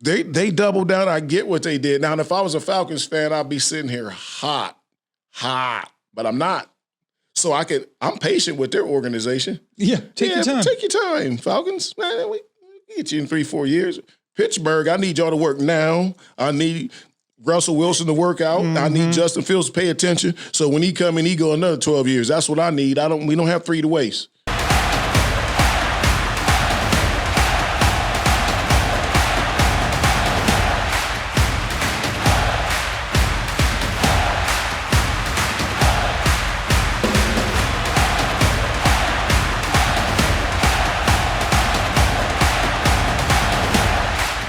They doubled down. I get what they did. Now, if I was a Falcons fan, I'd be sitting here hot, but I'm not. So I'm patient with their organization. Yeah, take your time. Take your time, Falcons. Man, we get you in 3-4 years. Pittsburgh, I need y'all to work now. I need Russell Wilson to work out. Mm-hmm. I need Justin Fields to pay attention. So when he come in, he go another 12 years. That's what I need. We don't have 3 to waste.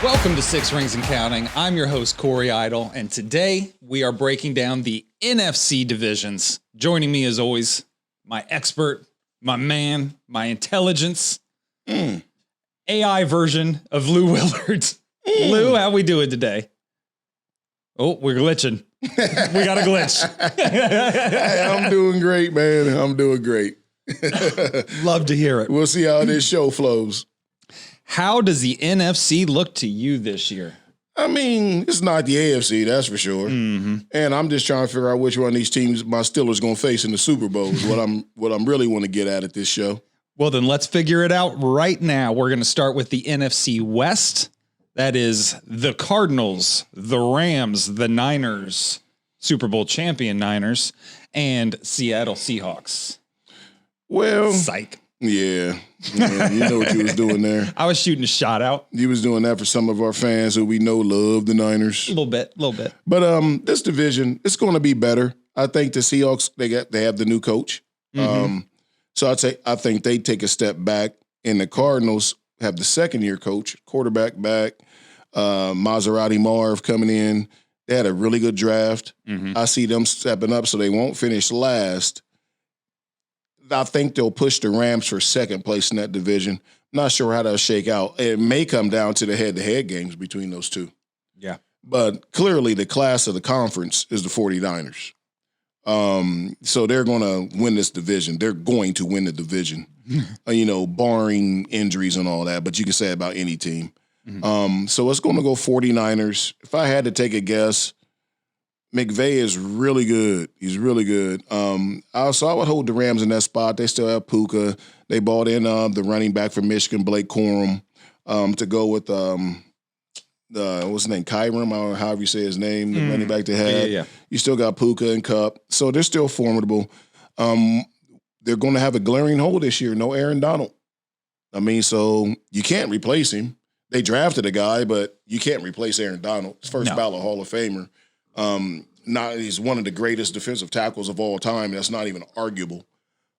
Welcome to Six Rings and Counting. I'm your host, Corey Idle, and today we are breaking down the NFC divisions. Joining me, as always, my expert, my man, my intelligence, AI version of Lou Willard. Lou, how we doing today? Oh, we're glitching. We got a glitch. Hey, I'm doing great, man. I'm doing great. Love to hear it. We'll see how this show flows. How does the NFC look to you this year? I mean, it's not the AFC, that's for sure. Mm-hmm. And I'm just trying to figure out which one of these teams my Steelers going to face in the Super Bowl is what I'm really want to get at this show. Well, then let's figure it out right now. We're going to start with the NFC West. That is the Cardinals, the Rams, the Niners, Super Bowl champion Niners, and Seattle Seahawks. Well, psych. Yeah, you know what you was doing there. I was shooting a shot out. You was doing that for some of our fans who we know love the Niners. A little bit. But this division, it's going to be better. I think the Seahawks, they have the new coach. Mm-hmm. So I think they take a step back, and the Cardinals have the second-year coach, quarterback back, Maserati Marv coming in. They had a really good draft. Mm-hmm. I see them stepping up, so they won't finish last. I think they'll push the Rams for second place in that division. Not sure how that'll shake out. It may come down to the head-to-head games between those two. Yeah. But clearly the class of the conference is the 49ers. So they're going to win this division. They're going to win the division, barring injuries and all that. But you can say about any team. Mm-hmm. So it's going to go 49ers. If I had to take a guess, McVay is really good. He's really good. So I would hold the Rams in that spot. They still have Puka. They bought in the running back from Michigan, Blake Corum, to go with what's his name, Kyrum, I don't know however you say his name, the running back they had. Yeah. You still got Puka and Kupp. So they're still formidable. They're going to have a glaring hole this year. No Aaron Donald. I mean, so you can't replace him. They drafted a guy, but you can't replace Aaron Donald. His first ballot Hall of Famer. He's one of the greatest defensive tackles of all time. That's not even arguable.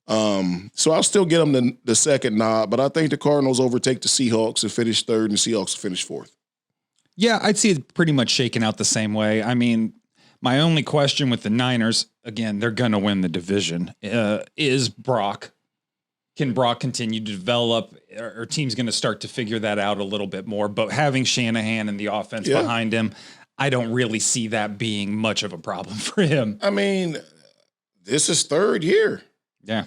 So I'll still get him the second nod, but I think the Cardinals overtake the Seahawks and finish third, and the Seahawks finish fourth. Yeah, I'd see it pretty much shaking out the same way. I mean, my only question with the Niners, again, they're going to win the division, is Brock. Can Brock continue to develop? Or team's going to start to figure that out a little bit more? But having Shanahan and the offense behind him, I don't really see that being much of a problem for him. I mean, this is third year. Yeah.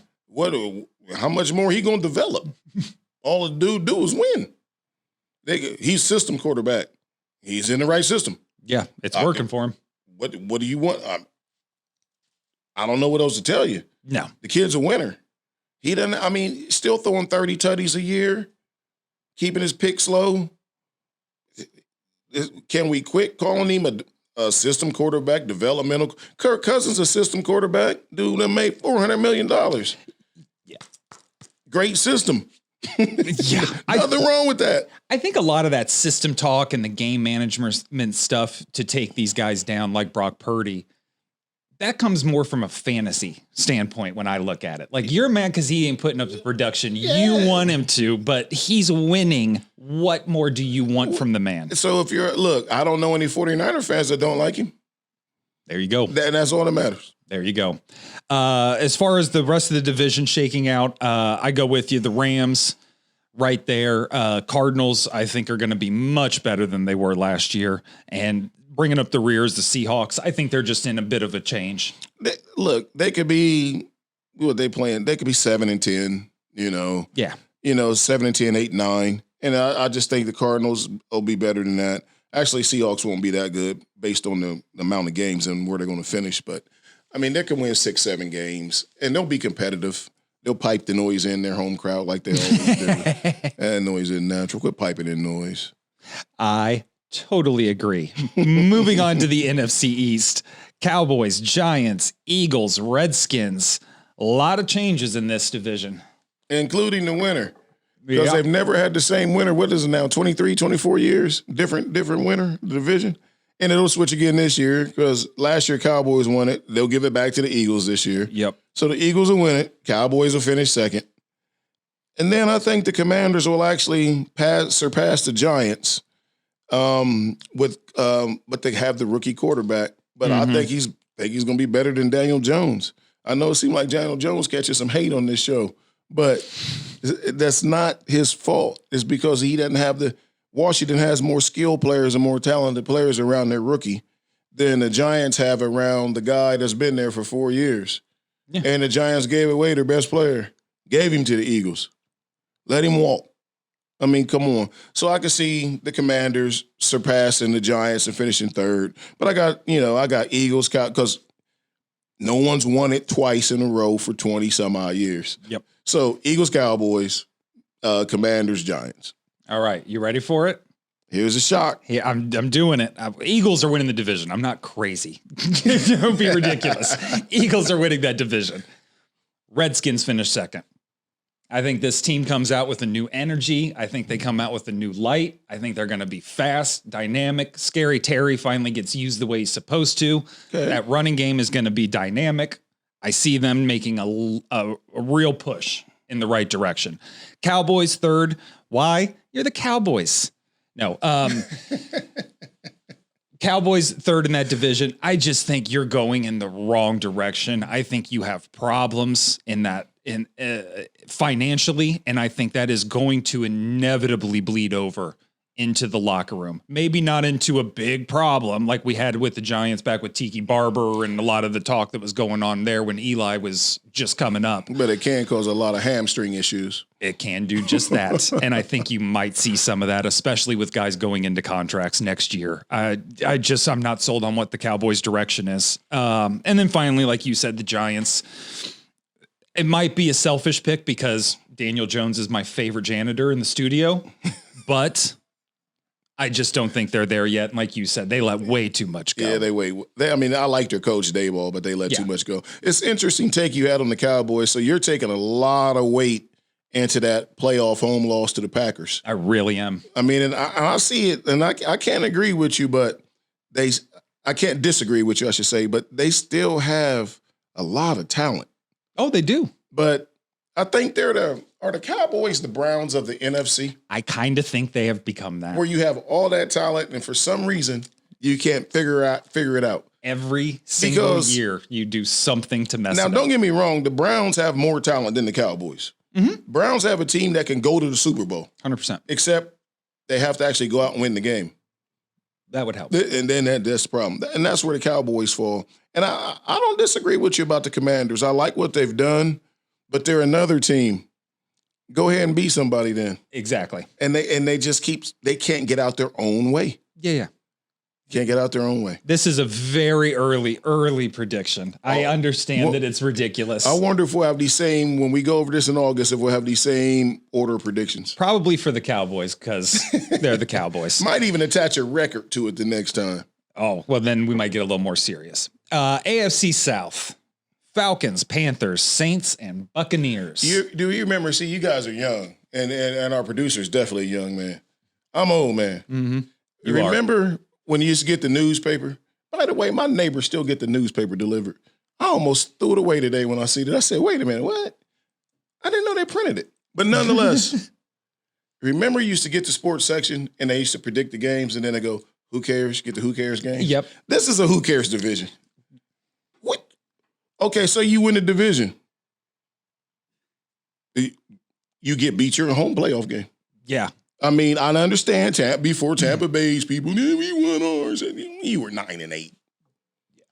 How much more he going to develop? All the dude do is win. He's system quarterback. He's in the right system. Yeah, it's working for him. What do you want? I don't know what else to tell you. No. The kid's a winner. He doesn't, still throwing 30 tutties a year, keeping his picks low. Can we quit calling him a system quarterback, developmental? Kirk Cousins, a system quarterback. Dude, that made $400 million. Yeah. Great system. Yeah. Nothing wrong with that. I think a lot of that system talk and the game management stuff to take these guys down like Brock Purdy, that comes more from a fantasy standpoint when I look at it. Like, you're mad because he ain't putting up the production you want him to, but he's winning. What more do you want from the man? So I don't know any 49er fans that don't like him. There you go. That's all that matters. There you go. As far as the rest of the division shaking out, I go with you. The Rams right there. Cardinals, I think, are going to be much better than they were last year. And bringing up the rear is the Seahawks. I think they're just in a bit of a change. They could be, what they playing? They could be 7-10, Yeah. 7-10, 8-9. And I just think the Cardinals will be better than that. Actually, Seahawks won't be that good based on the amount of games and where they're going to finish. But, I mean, they can win 6-7 games, and they'll be competitive. They'll pipe the noise in their home crowd like they always do. That noise is natural. Quit piping in noise. I totally agree. Moving on to the NFC East. Cowboys, Giants, Eagles, Redskins. A lot of changes in this division. Including the winner. Because they've never had the same winner. What is it now, 23, 24 years? Different winner, the division? And it'll switch again this year because last year Cowboys won it. They'll give it back to the Eagles this year. Yep. So the Eagles will win it. Cowboys will finish second. And then I think the Commanders will actually surpass the Giants but they have the rookie quarterback. But I think he's going to be better than Daniel Jones. I know it seemed like Daniel Jones catches some hate on this show, but that's not his fault. It's because he doesn't have Washington has more skilled players and more talented players around their rookie than the Giants have around the guy that's been there for 4 years. Yeah. And the Giants gave away their best player, gave him to the Eagles. Let him walk. I mean, come on. So I can see the Commanders surpassing the Giants and finishing third. But I got Eagles because no one's won it twice in a row for 20 some odd years. Yep. So Eagles, Cowboys, Commanders, Giants. All right. You ready for it? Here's a shock. Yeah, I'm doing it. Eagles are winning the division. I'm not crazy. Don't be ridiculous. Eagles are winning that division. Redskins finish second. I think this team comes out with a new energy. I think they come out with a new light. I think they're going to be fast, dynamic. Scary Terry finally gets used the way he's supposed to. Okay. That running game is going to be dynamic. I see them making a real push in the right direction. Cowboys third. Why? You're the Cowboys. No. Cowboys third in that division. I just think you're going in the wrong direction. I think you have problems financially, and I think that is going to inevitably bleed over into the locker room. Maybe not into a big problem like we had with the Giants back with Tiki Barber and a lot of the talk that was going on there when Eli was just coming up. But it can cause a lot of hamstring issues. It can do just that. And I think you might see some of that, especially with guys going into contracts next year. I'm not sold on what the Cowboys' direction is. And then finally, like you said, the Giants. It might be a selfish pick because Daniel Jones is my favorite janitor in the studio, but I just don't think they're there yet. And like you said, they let way too much go. Yeah, I like their coach Dayball, but they let too much go. It's interesting take you had on the Cowboys. So you're taking a lot of weight into that playoff home loss to the Packers. I really am. I mean, and I see it, and I can't agree with you, but I can't disagree with you, I should say, but they still have a lot of talent. Oh, they do. But I think are the Cowboys the Browns of the NFC? I kind of think they have become that. Where you have all that talent, and for some reason, you can't figure it out. Every single year, you do something to mess it up. Now, don't get me wrong. The Browns have more talent than the Cowboys. Mm-hmm. Browns have a team that can go to the Super Bowl. 100%. Except they have to actually go out and win the game. That would help. And then that's the problem. And that's where the Cowboys fall. And I don't disagree with you about the Commanders. I like what they've done, but they're another team. Go ahead and be somebody then. Exactly. And they just they can't get out their own way. Yeah. Can't get out their own way. This is a very early prediction. I understand that it's ridiculous. I wonder if we'll have these same, when we go over this in August, if we'll have these same order of predictions. Probably for the Cowboys because they're the Cowboys. Might even attach a record to it the next time. Oh, well, then we might get a little more serious. AFC South, Falcons, Panthers, Saints, and Buccaneers. Do you remember, see, you guys are young, and our producer's definitely a young man. I'm old, man. Mm-hmm. You remember when you used to get the newspaper? By the way, my neighbors still get the newspaper delivered. I almost threw it away today when I see it. I said, wait a minute, what? I didn't know they printed it. But nonetheless, remember you used to get the sports section, and they used to predict the games, and then they go, who cares? Get the who cares game? Yep. This is a who cares division. What? Okay, so you win the division. You get beat your home playoff game. Yeah. I mean, I understand before Tampa Bay's people, we won ours, and you were 9-8. Yeah.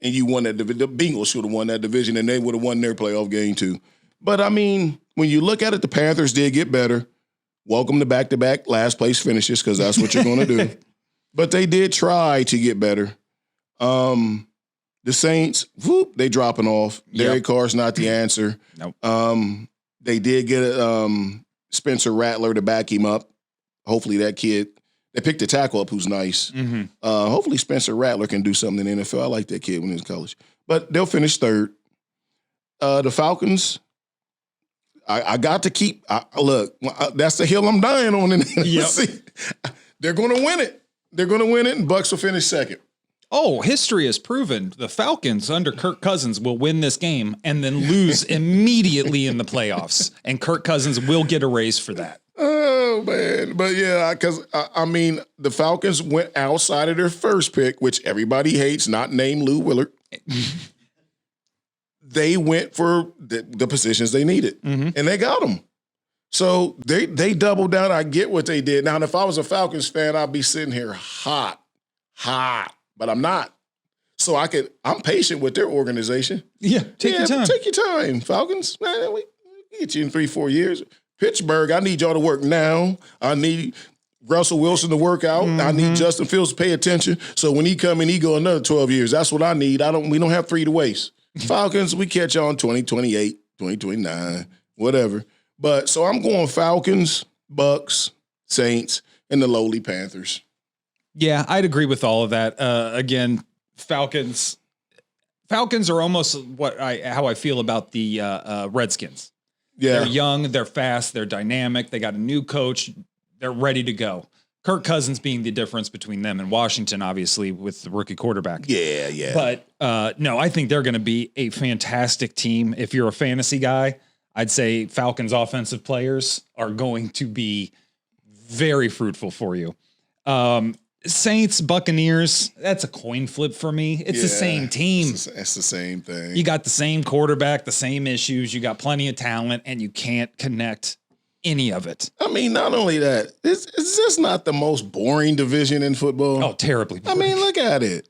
And you won that division. The Bengals should have won that division, and they would have won their playoff game too. But I mean, when you look at it, the Panthers did get better. Welcome to back-to-back last place finishes, because that's what you're going to do. But they did try to get better. The Saints, they dropping off. Derek Carr's not the answer. Nope. They did get Spencer Rattler to back him up. Hopefully that kid, they picked a tackle up who's nice. Mm-hmm. Hopefully Spencer Rattler can do something in the NFL. I like that kid when he was in college. But they'll finish third. The Falcons, I got to keep, look, that's the hill I'm dying on in the NFC. They're going to win it. They're going to win it, and Bucs will finish second. Oh, history has proven the Falcons under Kirk Cousins will win this game and then lose immediately in the playoffs. And Kirk Cousins will get a raise for that. Oh, man. But yeah, because, I mean, the Falcons went outside of their first pick, which everybody hates, not named Lou Willard. They went for the positions they needed, and they got them. So they doubled down. I get what they did. Now, if I was a Falcons fan, I'd be sitting here hot. But I'm not. So I'm patient with their organization. Yeah, take your time. Take your time, Falcons. Man, we get you in 3-4 years. Pittsburgh, I need y'all to work now. I need Russell Wilson to work out. I need Justin Fields to pay attention. So when he come in, he go another 12 years. That's what I need. We don't have 3 to waste. Falcons, we catch y'all in 2028, 2029, whatever. But so I'm going Falcons, Bucs, Saints, and the lowly Panthers. Yeah, I'd agree with all of that. Again, Falcons are almost how I feel about the Redskins. Yeah. They're young, they're fast, they're dynamic, they got a new coach, they're ready to go. Kirk Cousins being the difference between them and Washington, obviously, with the rookie quarterback. Yeah. But no, I think they're going to be a fantastic team. If you're a fantasy guy, I'd say Falcons offensive players are going to be very fruitful for you. Saints, Buccaneers, that's a coin flip for me. It's the same team. It's the same thing. You got the same quarterback, the same issues. You got plenty of talent, and you can't connect any of it. I mean, not only that, is this not the most boring division in football? Oh, terribly boring. I mean, look at it.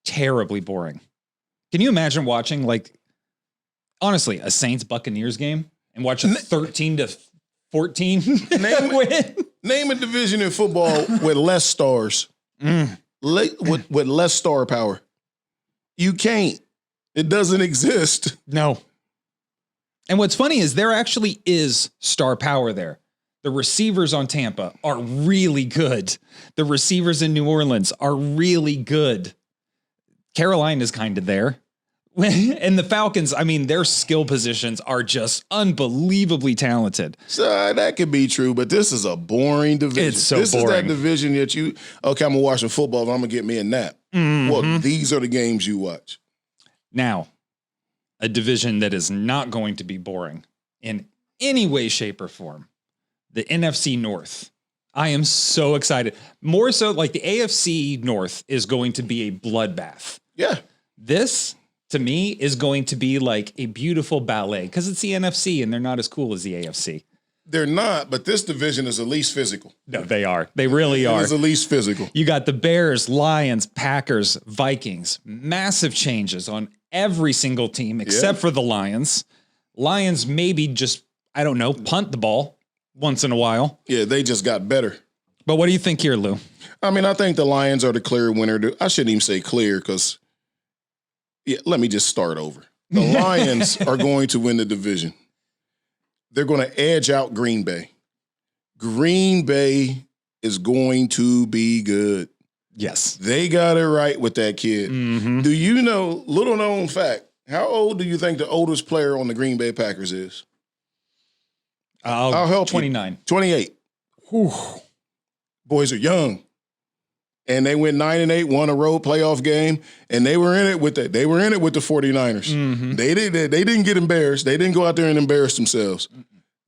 Terribly boring. Can you imagine watching, honestly, a Saints Buccaneers game and watch a 13-14 win? Name a division in football with less stars, with less star power. You can't. It doesn't exist. No. And what's funny is there actually is star power there. The receivers on Tampa are really good. The receivers in New Orleans are really good. Carolina's kind of there. And the Falcons, I mean, their skill positions are just unbelievably talented. So that could be true, but this is a boring division. It's so this boring. Is that division that I'm going to watch some football, and I'm going to get me a nap. Well, these are the games you watch. Now, a division that is not going to be boring in any way, shape, or form. The NFC North. I am so excited. More so, the AFC North is going to be a bloodbath. Yeah. This, to me, is going to be like a beautiful ballet because it's the NFC and they're not as cool as the AFC. They're not, but this division is the least physical. No, they are. They really are. It is the least physical. You got the Bears, Lions, Packers, Vikings. Massive changes on every single team except for the Lions. Lions maybe just, I don't know, punt the ball once in a while. Yeah, they just got better. But what do you think here, Lou? I mean, I think the Lions are the clear winner. I shouldn't even say clear because, let me just start over. The Lions are going to win the division. They're going to edge out Green Bay. Green Bay is going to be good. Yes. They got it right with that kid. Mm-hmm. Do you know, little known fact, how old do you think the oldest player on the Green Bay Packers is? I'll help 29. You. 28. Whew. Boys are young. And they went 9-8, won a road playoff game, and they were in it with the 49ers. Mm-hmm. They didn't get embarrassed. They didn't go out there and embarrass themselves.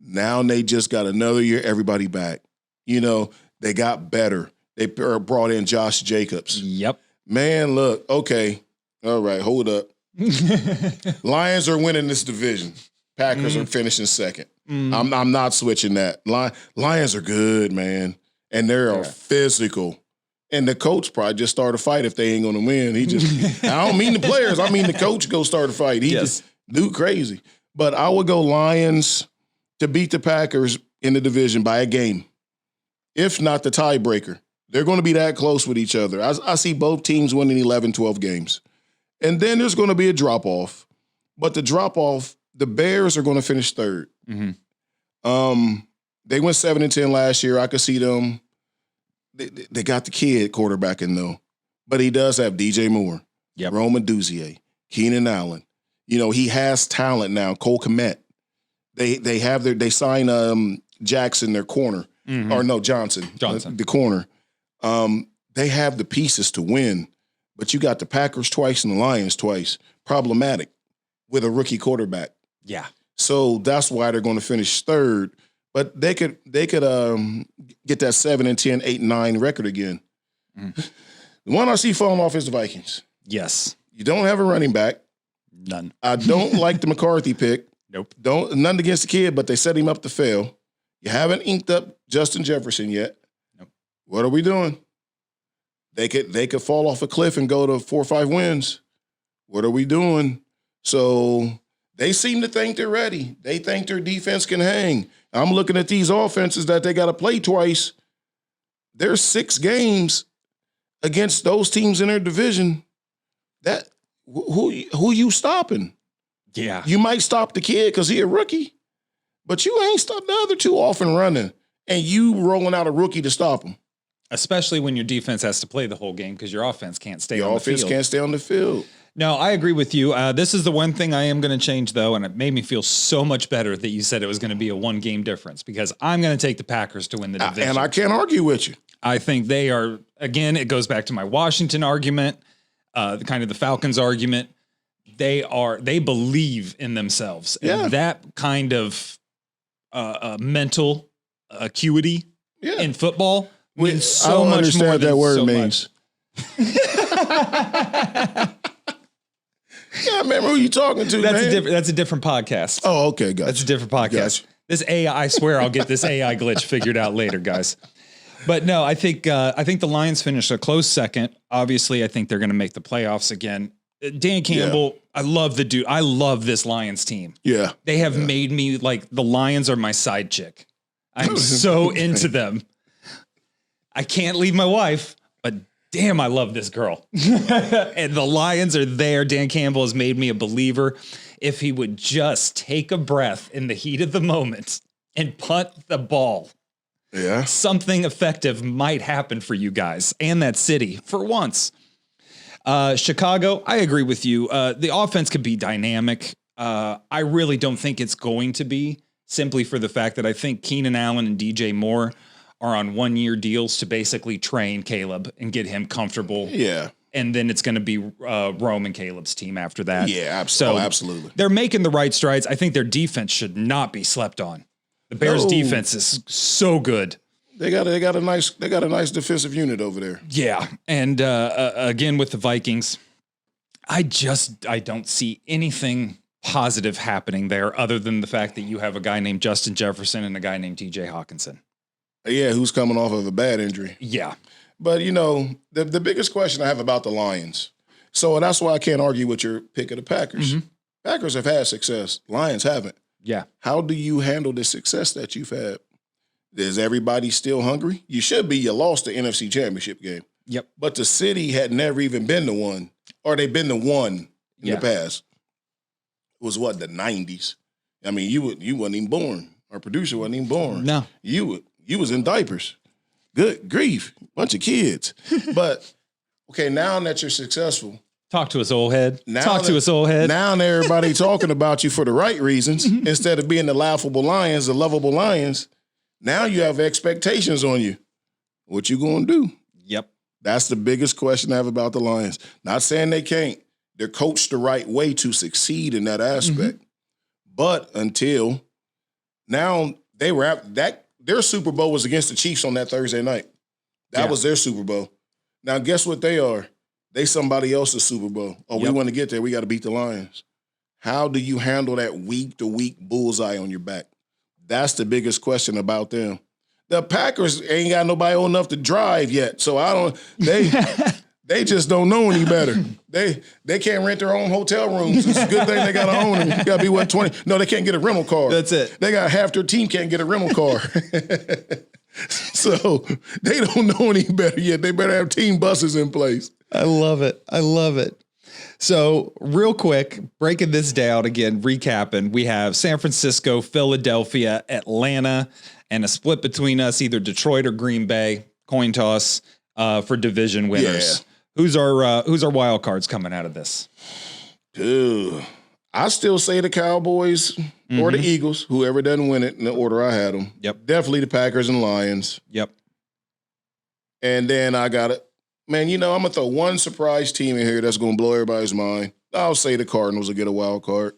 Now they just got another year, everybody back. They got better. They brought in Josh Jacobs. Yep. Man, look, okay. All right, hold up. Lions are winning this division. Packers are finishing second. I'm not switching that. Lions are good, man. And they're physical. And the coach probably just start a fight if they ain't going to win. I don't mean the players. I mean the coach go start a fight. He just do crazy. But I would go Lions to beat the Packers in the division by a game, if not the tiebreaker. They're going to be that close with each other. I see both teams winning 11, 12 games. And then there's going to be a drop-off. But the drop-off, the Bears are going to finish third. Mm-hmm. They went 7-10 last year. I could see them. They got the kid quarterbacking, though. But he does have DJ Moore, Roman Duzier, Keenan Allen. You know, he has talent now. Cole Kmet. They sign Jackson, their corner. Mm-hmm. Or no, Johnson. The corner. They have the pieces to win. But you got the Packers twice and the Lions twice. Problematic with a rookie quarterback. Yeah. So that's why they're going to finish third. But they could get that 7-10, 8-9 record again. Mm. The one I see falling off is the Vikings. Yes. You don't have a running back. None. I don't like the McCarthy pick. Nope. None against the kid, but they set him up to fail. You haven't inked up Justin Jefferson yet. Nope. What are we doing? They could fall off a cliff and go to 4 or 5 wins. What are we doing? So they seem to think they're ready. They think their defense can hang. I'm looking at these offenses that they got to play twice. There's 6 games against those teams in their division. That who you stopping? Yeah. You might stop the kid because he a rookie, but you ain't stopped the other 2 off and running, and you rolling out a rookie to stop them. Especially when your defense has to play the whole game because your offense can't stay on the field. Your offense can't stay on the field. No, I agree with you. This is the one thing I am going to change, though, and it made me feel so much better that you said it was going to be a 1-game difference because I'm going to take the Packers to win the division. And I can't argue with you. I think they are, again, it goes back to my Washington argument, the Falcons argument. They believe in themselves. And that kind of mental acuity in football means so much more than that word so means. Yeah, I remember who you talking to, man. That's a different podcast. Oh, okay, gotcha. That's a different podcast. Gotcha. This AI, I swear I'll get this AI glitch figured out later, guys. But no, I think the Lions finished a close second. Obviously, I think they're going to make the playoffs again. Dan Campbell, I love the dude. I love this Lions team. Yeah. They have made me like the Lions are my side chick. I'm so into them. I can't leave my wife, but damn, I love this girl. And the Lions are there. Dan Campbell has made me a believer. If he would just take a breath in the heat of the moment and punt the ball, something effective might happen for you guys and that city for once. Chicago, I agree with you. The offense could be dynamic. I really don't think it's going to be, simply for the fact that I think Keenan Allen and DJ Moore are on 1-year deals to basically train Caleb and get him comfortable. Yeah. And then it's going to be Rome and Caleb's team after that. Yeah, absolutely. They're making the right strides. I think their defense should not be slept on. The Bears' defense is so good. They got a nice defensive unit over there. Yeah, and again with the Vikings, I don't see anything positive happening there other than the fact that you have a guy named Justin Jefferson and a guy named TJ Hawkinson. Yeah, who's coming off of a bad injury. Yeah. But, you know, the biggest question I have about the Lions, so that's why I can't argue with your pick of the Packers. Mm-hmm. Packers have had success. Lions haven't. Yeah. How do you handle the success that you've had? Is everybody still hungry? You should be. You lost the NFC Championship game. Yep. But the city had never even been to one, or they've been to one in the past. It was what, the 90s? I mean, you wasn't even born. Our producer wasn't even born. No. You was in diapers. Good grief. Bunch of kids. But, okay, now that you're successful. Talk to us, old head. Talk to us, old head. Now everybody talking about you for the right reasons. Instead of being the laughable lions, the lovable lions, now you have expectations on you. What you going to do? Yep. That's the biggest question I have about the Lions. Not saying they can't. They're coached the right way to succeed in that aspect. Mm-hmm. But until now, they were at that. Their Super Bowl was against the Chiefs on that Thursday night. That was their Super Bowl. Now, guess what they are? They somebody else's Super Bowl. Oh, we want to get there. We got to beat the Lions. How do you handle that week-to-week bullseye on your back? That's the biggest question about them. The Packers ain't got nobody old enough to drive yet, so they just don't know any better. They can't rent their own hotel rooms. It's a good thing they got an owner. You got to be 20. No, they can't get a rental car. That's it. They got half their team can't get a rental car. So they don't know any better yet. They better have team buses in place. I love it. I love it. So real quick, breaking this down again, recapping, we have San Francisco, Philadelphia, Atlanta, and a split between us, either Detroit or Green Bay, coin toss for division winners. Yeah. Who's our wild cards coming out of this? Dude, I still say the Cowboys or the Eagles, whoever doesn't win it in the order I had them. Yep. Definitely the Packers and Lions. Yep. And then I got it. Man, I'm going to throw one surprise team in here that's going to blow everybody's mind. I'll say the Cardinals will get a wild card.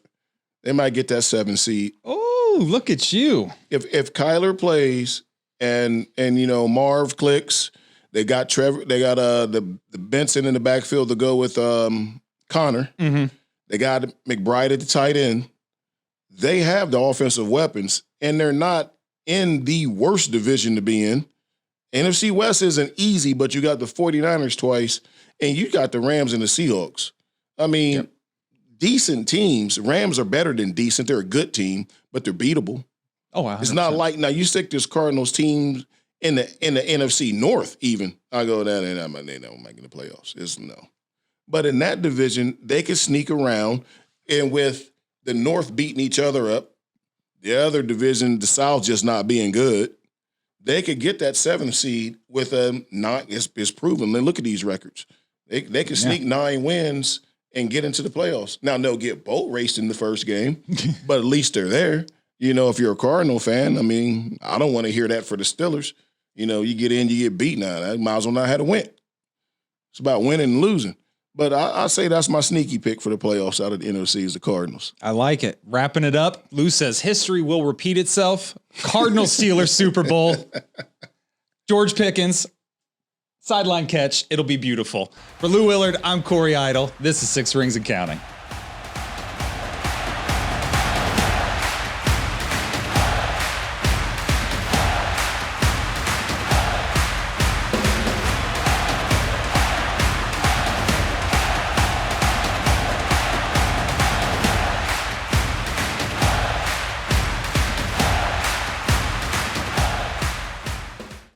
They might get that 7 seed. Oh, look at you. If Kyler plays and Marv clicks, they got Trevor, they got the Benson in the backfield to go with Connor. Mm-hmm. They got McBride at the tight end. They have the offensive weapons, and they're not in the worst division to be in. NFC West isn't easy, but you got the 49ers twice, and you got the Rams and the Seahawks. I mean, decent teams. Rams are better than decent. They're a good team, but they're beatable. Oh, 100%. It's not like now you stick this Cardinals team in the NFC North. Even I go down and they're not making the playoffs. It's no, but in that division they can sneak around, and with the North beating each other up, the other division, the South, just not being good. They could get that 7th seed with a 9. It's proven. Then look at these records. They can sneak 9 wins and get into the playoffs. Now they'll get boat raced in the first game, but at least they're there. If you're a Cardinal fan, I mean, I don't want to hear that for the Steelers. You get in, you get beat now. I might as well not have to win. It's about winning and losing. But I say that's my sneaky pick for the playoffs out of the NFC is the Cardinals. I like it. Wrapping it up, Lou says history will repeat itself. Cardinals Steelers Super Bowl. George Pickens, sideline catch. It'll be beautiful. For Lou Willard, I'm Corey Idle. This is 6 Rings and Counting.